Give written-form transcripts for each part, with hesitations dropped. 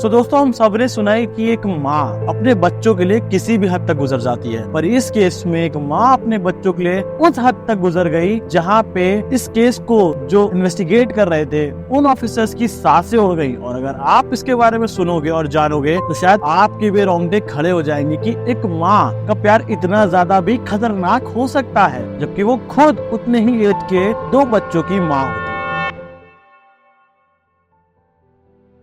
सो दोस्तों, हम सबने सुना है कि एक माँ अपने बच्चों के लिए किसी भी हद तक गुजर जाती है, पर इस केस में एक माँ अपने बच्चों के लिए उस हद तक गुजर गई जहाँ पे इस केस को जो इन्वेस्टिगेट कर रहे थे उन ऑफिसर्स की सांसें उड़ गई। और अगर आप इसके बारे में सुनोगे और जानोगे तो शायद आपके भी रोंगटे खड़े हो जाएंगे कि एक माँ का प्यार इतना ज्यादा भी खतरनाक हो सकता है, जबकि वो खुद उतने ही एज के 2 बच्चों की माँ होती है।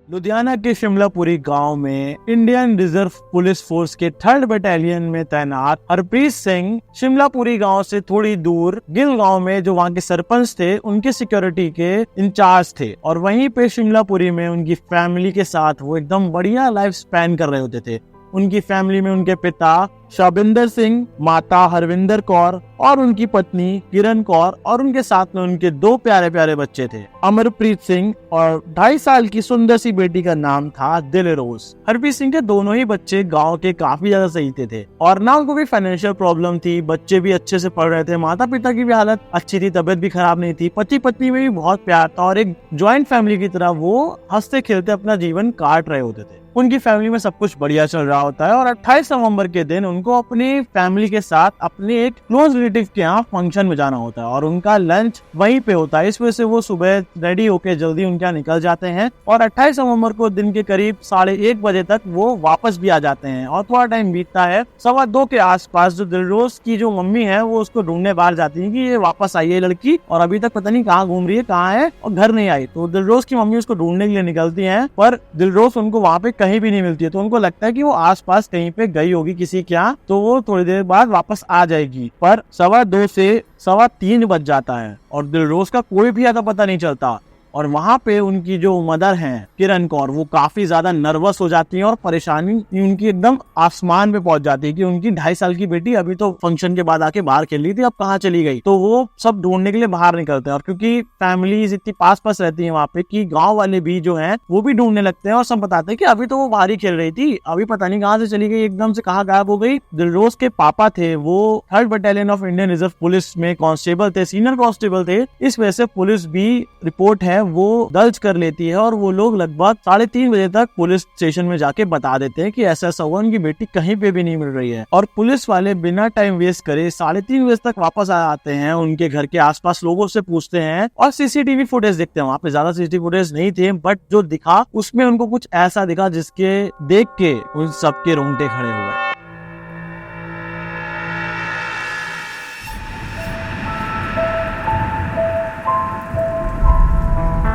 लुधियाना के शिमलापुरी गांव में इंडियन रिजर्व पुलिस फोर्स के 3rd बटालियन में तैनात हरप्रीत सिंह शिमलापुरी गांव से थोड़ी दूर गिल गांव में जो वहां के सरपंच थे उनके सिक्योरिटी के इंचार्ज थे। और वहीं पे शिमलापुरी में उनकी फैमिली के साथ वो एकदम बढ़िया लाइफ स्पेंड कर रहे होते थे। उनकी फैमिली में उनके पिता शाबिंदर सिंह, माता हरविंदर कौर और उनकी पत्नी किरण कौर और उनके साथ में उनके 2 प्यारे प्यारे बच्चे थे, अमरप्रीत सिंह और 2.5 साल की सुंदर सी बेटी का नाम था दिलरोज। हरप्रीत सिंह के दोनों ही बच्चे गांव के काफी ज्यादा सही थे और ना उनको भी फाइनेंशियल प्रॉब्लम थी, बच्चे भी अच्छे से पढ़ रहे थे, माता पिता की भी हालत अच्छी थी, तबियत भी खराब नहीं थी, पति पत्नी में भी बहुत प्यार था और एक ज्वाइंट फैमिली की तरह वो हंसते खेलते अपना जीवन काट रहे होते थे। उनकी फैमिली में सब कुछ बढ़िया चल रहा होता है और 28 नवंबर के दिन उनको अपनी फैमिली के साथ अपने एक क्लोज रिलेटिव के यहाँ फंक्शन में जाना होता है और उनका लंच वहीं पे होता है। इस वजह से वो सुबह रेडी होके जल्दी उनके यहाँ निकल जाते हैं और 28 नवंबर को दिन के करीब 1:30 बजे तक वो वापस भी आ जाते हैं। और थोड़ा टाइम बीतता है, 2:15 के आसपास जो दिलरोज की जो मम्मी है वो उसको ढूंढने बाहर जाती है कि ये वापस आई है लड़की और अभी तक पता नहीं कहाँ घूम रही है, कहाँ है और घर नहीं आई। तो दिलरोज की मम्मी उसको ढूंढने के लिए निकलती है पर दिलरोज उनको वहाँ पे कहीं भी नहीं मिलती है। तो उनको लगता है कि वो आसपास कहीं पे गई होगी किसी के यहाँ, तो वो थोड़ी देर बाद वापस आ जाएगी। पर 2:15 से 3:15 बज जाता है और दिलरोज का कोई भी आता पता नहीं चलता। और वहाँ पे उनकी जो मदर हैं किरण कौर वो काफी ज्यादा नर्वस हो जाती हैं और परेशानी उनकी एकदम आसमान पे पहुंच जाती है कि उनकी 2.5 साल की बेटी अभी तो फंक्शन के बाद आके बाहर खेल रही थी, अब कहाँ चली गई। तो वो सब ढूंढने के लिए बाहर निकलते हैं और क्योंकि फैमिलीज इतनी पास पास रहती है वहाँ पे कि गाँव वाले भी जो है वो भी ढूंढने लगते हैं और सब बताते हैं कि अभी तो वो बाहर ही खेल रही थी, अभी पता नहीं कहाँ से चली गई, एकदम से कहाँ गायब हो गई। दिलरोज के पापा थे वो 3rd battalion of Indian reserve police में कांस्टेबल थे, सीनियर कांस्टेबल थे। इस वजह से पुलिस भी रिपोर्ट है वो दर्ज कर लेती है और वो लोग लगभग 3:30 बजे तक पुलिस स्टेशन में जाके बता देते हैं कि ऐसा हुआ, उनकी बेटी कहीं पे भी नहीं मिल रही है। और पुलिस वाले बिना टाइम वेस्ट करे 3:30 बजे तक वापस आ जाते हैं, उनके घर के आसपास लोगों से पूछते हैं और सीसीटीवी फुटेज देखते हैं। वहाँ पे ज्यादा सीसीटीवी फुटेज नहीं थे बट जो दिखा उसमें उनको कुछ ऐसा दिखा जिसके देख के उन सबके रोंगटे खड़े हुए।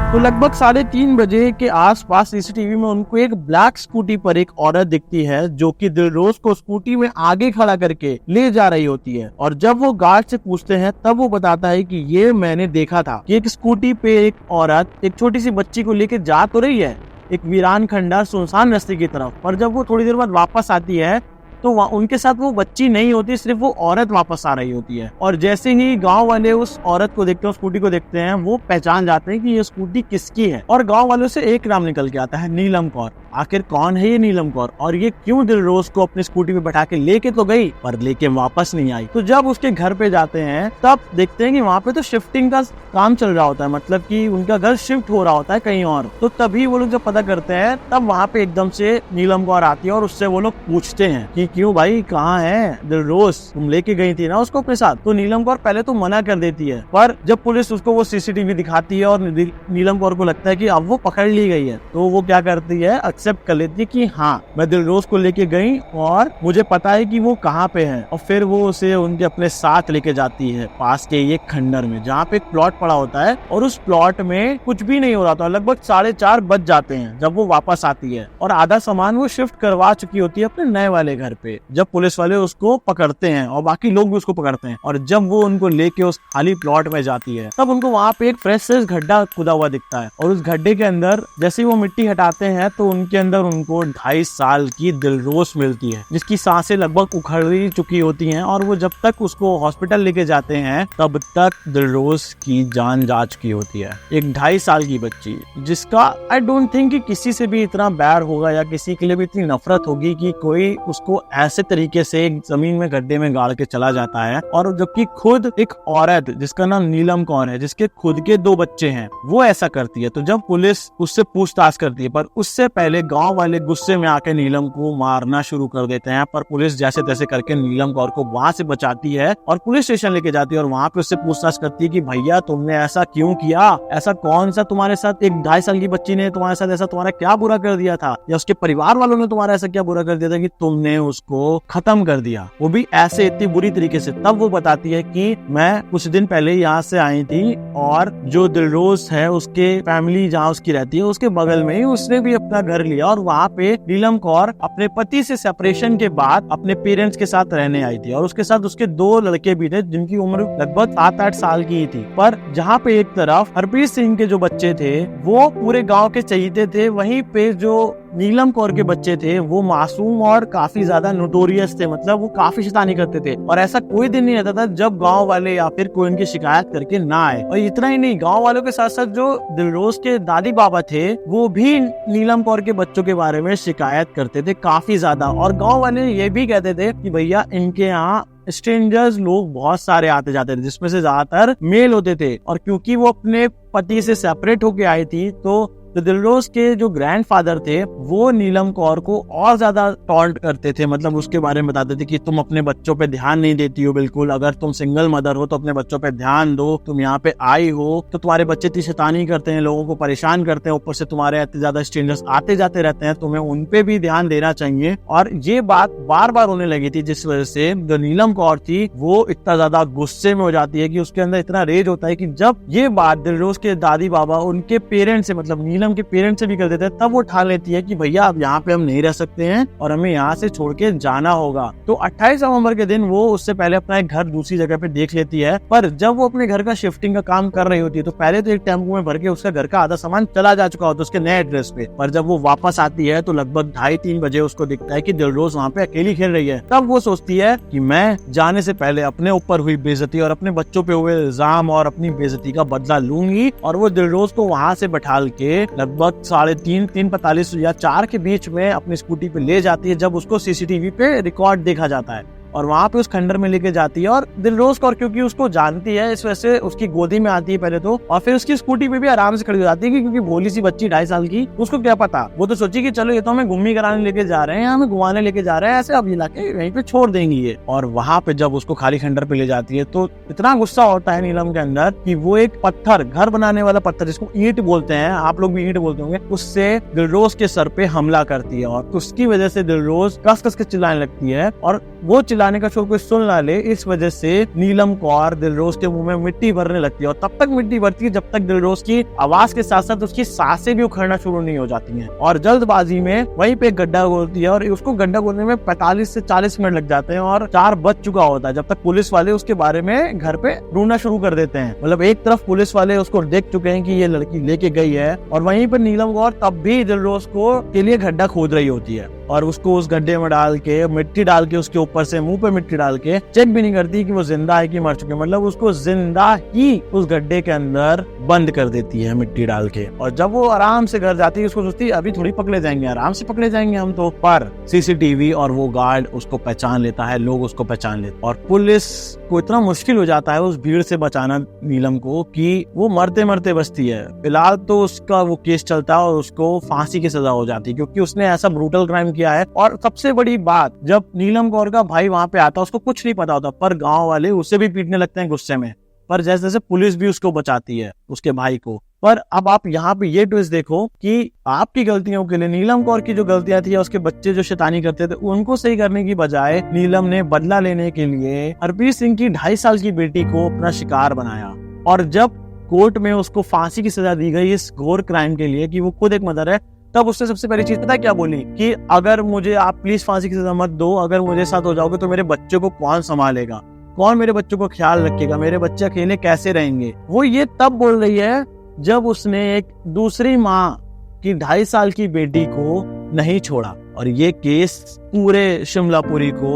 तो लगभग 3:30 बजे के आसपास सीसीटीवी में उनको एक ब्लैक स्कूटी पर एक औरत दिखती है जो कि दिलरोज को स्कूटी में आगे खड़ा करके ले जा रही होती है। और जब वो गार्ड से पूछते हैं तब वो बताता है कि ये मैंने देखा था कि एक स्कूटी पे एक औरत एक छोटी सी बच्ची को लेके जा तो रही है एक वीरान खंडर सुनसान रास्ते की तरफ, पर जब वो थोड़ी देर बाद वापस आती है तो उनके साथ वो बच्ची नहीं होती, सिर्फ वो औरत वापस आ रही होती है। और जैसे ही गांव वाले उस औरत को देखते हैं, स्कूटी को देखते हैं, वो पहचान जाते हैं कि ये स्कूटी किसकी है। और गांव वालों से एक नाम निकल के आता है, नीलम कौर। आखिर कौन है ये नीलम कौर और ये क्यों दिलरोज को अपनी स्कूटी पे बैठा के लेके तो गई पर लेके वापस नहीं आई। तो जब उसके घर पे जाते हैं तब देखते हैं कि वहाँ पे तो शिफ्टिंग का काम चल रहा होता है, मतलब कि उनका घर शिफ्ट हो रहा होता है कहीं और। तो तभी वो लोग जब पता करते हैं तब वहाँ पे एकदम से नीलम कौर आती है और उससे वो लोग पूछते हैं कि क्यों भाई, कहाँ है दिलरोज, तुम लेके गई थी ना उसको अपने साथ। तो नीलम कौर पहले तो मना कर देती है, पर जब पुलिस उसको वो सीसीटीवी दिखाती है और नीलम कौर को लगता है कि अब वो पकड़ ली गई है, तो वो क्या करती है, एक्सेप्ट कर लेती है कि हाँ मैं दिलरोज को लेके गई और मुझे पता है कि वो कहाँ पे है। और फिर वो उसे उनके अपने साथ लेके जाती है पास के एक खंडर में जहाँ पे एक प्लॉट पड़ा होता है और उस प्लॉट में कुछ भी नहीं हो रहा था। लगभग 4:30 बज जाते हैं जब वो वापस आती है और आधा सामान वो शिफ्ट करवा चुकी होती है अपने नए वाले घर पे। जब पुलिस वाले उसको पकड़ते हैं और बाकी लोग भी उसको पकड़ते हैं और जब वो उनको लेके उस खाली प्लॉट में जाती है तब उनको वहाँ पे एक फ्रेश गड्ढा खुदा हुआ दिखता है और उस गड्ढे के अंदर जैसे ही वो मिट्टी हटाते हैं तो उनके अंदर उनको 2.5 साल की दिलरोज मिलती है जिसकी सांसें लगभग उखड़ चुकी होती हैं। और वो जब तक उसको हॉस्पिटल लेके जाते हैं तब तक दिलरोज की जान जा चुकी होती है। एक 2.5 साल की बच्ची जिसका आई डोंट थिंक कि किसी से भी इतना बैर होगा या किसी के लिए भी इतनी नफरत होगी कि कोई उसको ऐसे तरीके से एक जमीन में गड्ढे में गाड़ के चला जाता है। और जबकि खुद एक औरत जिसका नाम नीलम कौर है, जिसके खुद के 2 बच्चे हैं, वो ऐसा करती है। तो जब पुलिस उससे पूछताछ करती है, पर उससे पहले पहले गांव वाले गुस्से में आके नीलम को मारना शुरू कर देते हैं, पर पुलिस जैसे तैसे करके नीलम कौर को वहां से बचाती है और पुलिस स्टेशन लेके जाती है और वहां पे उससे पूछताछ करती है कि भैया तुमने ऐसा क्यों किया, ऐसा कौन सा तुम्हारे साथ एक 2.5 साल की बच्ची ने तुम्हारे साथ ऐसा तुम्हारा क्या बुरा कर दिया था, या उसके परिवार वालों ने तुम्हारा ऐसा क्या बुरा कर दिया था कि तुमने उसको खत्म कर दिया, वो भी ऐसे इतनी बुरी तरीके से। तब वो बताती है कि मैं कुछ दिन पहले यहाँ से आई थी और जो दिलरोज है उसके फैमिली जहाँ उसकी रहती है उसके बगल में ही उसने भी अपना घर लिया और वहाँ पे नीलम कौर अपने पति से सेपरेशन के बाद अपने पेरेंट्स के साथ रहने आई थी और उसके साथ उसके 2 लड़के भी थे जिनकी उम्र लगभग 7-8 साल की ही थी। पर जहाँ पे एक तरफ हरप्रीत सिंह के जो बच्चे थे वो पूरे गाँव के चहीते थे, वहीं पे जो नीलम कौर के बच्चे थे वो मासूम और काफी ज्यादा नोटोरियस थे, मतलब वो काफी शैतानी करते थे और ऐसा कोई दिन नहीं रहता था जब गांव वाले या फिर कोई उनकी शिकायत करके ना आए। और इतना ही नहीं, गांव वालों के साथ साथ जो दिलरोज के दादी बाबा थे वो भी नीलम कौर के बच्चों के बारे में शिकायत करते थे काफी ज्यादा, और गाँव वाले ये भी कहते थे कि भैया इनके यहाँ स्ट्रेंजर्स लोग बहुत सारे आते जाते थे जिसमें से ज्यादातर मेल होते थे, और क्योंकि वो अपने पति से सेपरेट होके आई थी तो दिलरोज के जो ग्रैंडफादर थे वो नीलम कौर को और ज्यादा टॉन्ट करते थे, मतलब उसके बारे में बताते थे कि तुम अपने बच्चों पे ध्यान नहीं देती हो बिल्कुल, अगर तुम सिंगल मदर हो तो अपने बच्चों पे ध्यान दो, तुम यहाँ पे आई हो तो तुम्हारे बच्चे इतनी शैतानी करते हैं, लोगों को परेशान करते हैं, ऊपर से तुम्हारे इतने ज्यादा स्ट्रेंजर्स आते जाते रहते हैं, तुम्हें उन पे भी ध्यान देना चाहिए। और ये बात बार बार होने लगी थी जिस वजह से जो नीलम कौर थी वो इतना ज्यादा गुस्से में हो जाती है कि उसके अंदर इतना रेज होता है कि जब ये बात दिलरोज के दादी बाबा उनके पेरेंट्स से, मतलब नीलम के पेरेंट्स से भी कर देते हैं, तब वो ठान लेती है कि भैया अब यहाँ पे हम नहीं रह सकते हैं और हमें यहाँ से छोड़ के जाना होगा। तो 28 नवंबर के दिन वो उससे पहले अपना एक घर दूसरी जगह पे देख लेती है, पर जब वो अपने घर का शिफ्टिंग का काम कर रही होती है तो पहले तो एक टेम्पो में भर के उसका घर का आधा सामान चला जा चुका होता है उसके नए एड्रेस पे, पर जब वो वापस आती है तो लगभग 2:30-3 बजे उसको दिखता है कि दिलरोज वहाँ पे अकेली खेल रही है। तब वो सोचती है कि मैं जाने से पहले अपने ऊपर हुई बेइज्जती और अपने बच्चों पे हुए इल्जाम और अपनी बेइज्जती का बदला लूंगी, और वो दिलरोज को वहाँ से बैठाल के लगभग 3:45 या 4 के बीच में अपनी स्कूटी पे ले जाती है जब उसको सीसीटीवी पे रिकॉर्ड देखा जाता है, और वहाँ पे उस खंडर में लेके जाती है। और दिलरोज कौर क्योंकि उसको जानती है इस वजह से उसकी गोदी में आती है पहले तो, और फिर उसकी स्कूटी पे भी आराम से खड़ी हो जाती है क्योंकि भोली सी बच्ची 2.5 साल की, उसको क्या पता, वो तो सोची कि चलो ये तो हमें घूमी कराने लेके जा रहे हैं, हमें घुमाने लेके जा रहे हैं, ऐसे अब ये लाके वहीं पे छोड़ देंगी ये। और वहाँ पे जब उसको खाली खंडर पे ले जाती है तो इतना गुस्सा होता है नीलम के अंदर कि वो एक पत्थर, घर बनाने वाला पत्थर जिसको ईंट बोलते हैं, आप लोग भी ईंट बोलते होंगे, उससे दिलरोज के सर पे हमला करती है और उसकी वजह से दिलरोज कस कस के चिल्लाने लगती है, और वो चिल्लाने का शोर कोई सुन ना ले इस वजह से नीलम कौर दिलरोज के मुंह में मिट्टी भरने लगती है, और तब तक मिट्टी भरती है जब तक दिलरोज की आवाज के साथ साथ उसकी सांसें भी उखड़ना शुरू नहीं हो जाती हैं। और जल्दबाजी में वहीं पे गड्ढा खोदती है और उसको गड्ढा खोदने में 45 से 40 मिनट लग जाते हैं और 4 बज चुका होता है जब तक पुलिस वाले उसके बारे में घर पे ढूंढना शुरू कर देते हैं। मतलब एक तरफ पुलिस वाले उसको देख चुके हैं कि ये लड़की लेके गई है, और वहीं पर नीलम कौर तब भी दिलरोज को के लिए गड्ढा खोद रही होती है और उसको उस गड्ढे में डाल के मिट्टी डाल के उसके ऊपर से मुंह पे मिट्टी डाल के चेक भी नहीं करती कि वो जिंदा है कि मर चुके, मतलब उसको जिंदा ही उस गड्ढे के अंदर बंद कर देती है मिट्टी डाल के। और जब वो आराम से घर जाती है उसको सोचती है अभी थोड़ी पकड़े जाएंगे, आराम से पकड़े जाएंगे हम तो, पर सीसीटीवी और वो गार्ड उसको पहचान लेता है, लोग उसको पहचान लेते, और पुलिस को इतना मुश्किल हो जाता है उस भीड़ से बचाना नीलम को कि वो मरते मरते बचती है। फिलहाल तो उसका वो केस चलता है और उसको फांसी की सजा हो जाती है क्योंकि उसने ऐसा ब्रूटल क्राइम किया है। और सबसे बड़ी बात, जब नीलम कौर का भाई वहां पे आता है उसको कुछ नहीं पता होता, पर गांव वाले उसे भी पीटने लगते हैं गुस्से में, पर जैसे जैसे पुलिस भी उसको बचाती है उसके भाई को। पर अब आप यहाँ पे ये ट्विस्ट देखो कि आपकी गलतियों के लिए नीलम कौर की जो गलतियां थी या उसके बच्चे जो शैतानी करते थे उनको सही करने की बजाय नीलम ने बदला लेने के लिए हरप्रीत सिंह की 2.5 साल की बेटी को अपना शिकार बनाया। और जब कोर्ट में उसको फांसी की सजा दी गई इस घोर क्राइम के लिए कि वो खुद एक मदर है, तब उसने सबसे पहली चीज पता है क्या बोली कि अगर मुझे आप प्लीज फांसी की सजा मत दो, अगर मुझे साथ हो जाओगे तो मेरे बच्चे को कौन संभालेगा, कौन मेरे बच्चों को ख्याल रखेगा, मेरे बच्चे अकेले कैसे रहेंगे। वो ये तब बोल रही है जब उसने एक दूसरी माँ की 2.5 साल की बेटी को नहीं छोड़ा, और ये केस पूरे शिमलापुरी को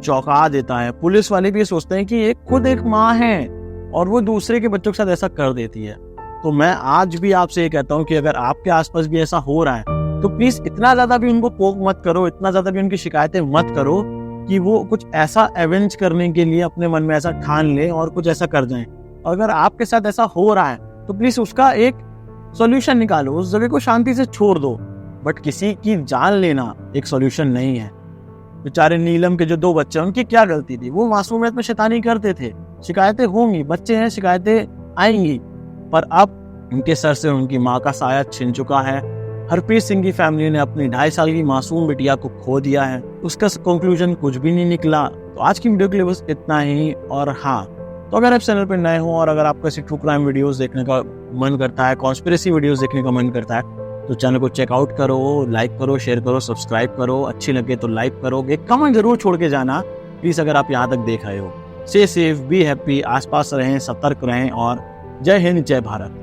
चौंका देता है। पुलिस वाले भी सोचते हैं कि ये खुद एक माँ है और वो दूसरे के बच्चों के साथ ऐसा कर देती है। तो मैं आज भी आपसे ये कहता हूँ कि अगर आपके आसपास भी ऐसा हो रहा है तो प्लीज इतना ज्यादा भी उनको पोक मत करो, इतना ज्यादा भी उनकी शिकायतें मत करो कि वो कुछ ऐसा एवेंज करने के लिए अपने मन में ऐसा ठान ले और कुछ ऐसा कर जाएं। अगर आपके साथ ऐसा हो रहा है तो प्लीज उसका एक सॉल्यूशन निकालो, उस जगह को शांति से छोड़ दो। बट किसी की जान लेना एक सॉल्यूशन नहीं है। बेचारे नीलम के जो 2 बच्चे हैं, उनकी क्या गलती थी? वो मासूमियत में शैतानी करते थे। शिकायतें होंगी, बच्चे हैं, शिकायतें आएंगी, पर अब उनके सर से उनकी माँ का साया छिन चुका है। हरप्रीत सिंह की फैमिली ने अपनी 2.5 साल की मासूम बिटिया को खो दिया है। उसका कंक्लूजन कुछ भी नहीं निकला। तो आज की वीडियो के लिए बस इतना ही। और हाँ, तो अगर आप चैनल पर नए हो और अगर आपको ऐसी ट्रू क्राइम वीडियोस देखने का मन करता है, कॉन्स्पिरेसी वीडियोस देखने का मन करता है, तो चैनल को चेकआउट करो, लाइक करो, शेयर करो, सब्सक्राइब करो। अच्छी लगे तो लाइक करो, एक कमेंट जरूर छोड़ के जाना प्लीज अगर आप यहाँ तक देख रहे हो। स्टे सेफ, बी हैप्पी, आसपास रहें, सतर्क रहें और जय हिंद, जय भारत।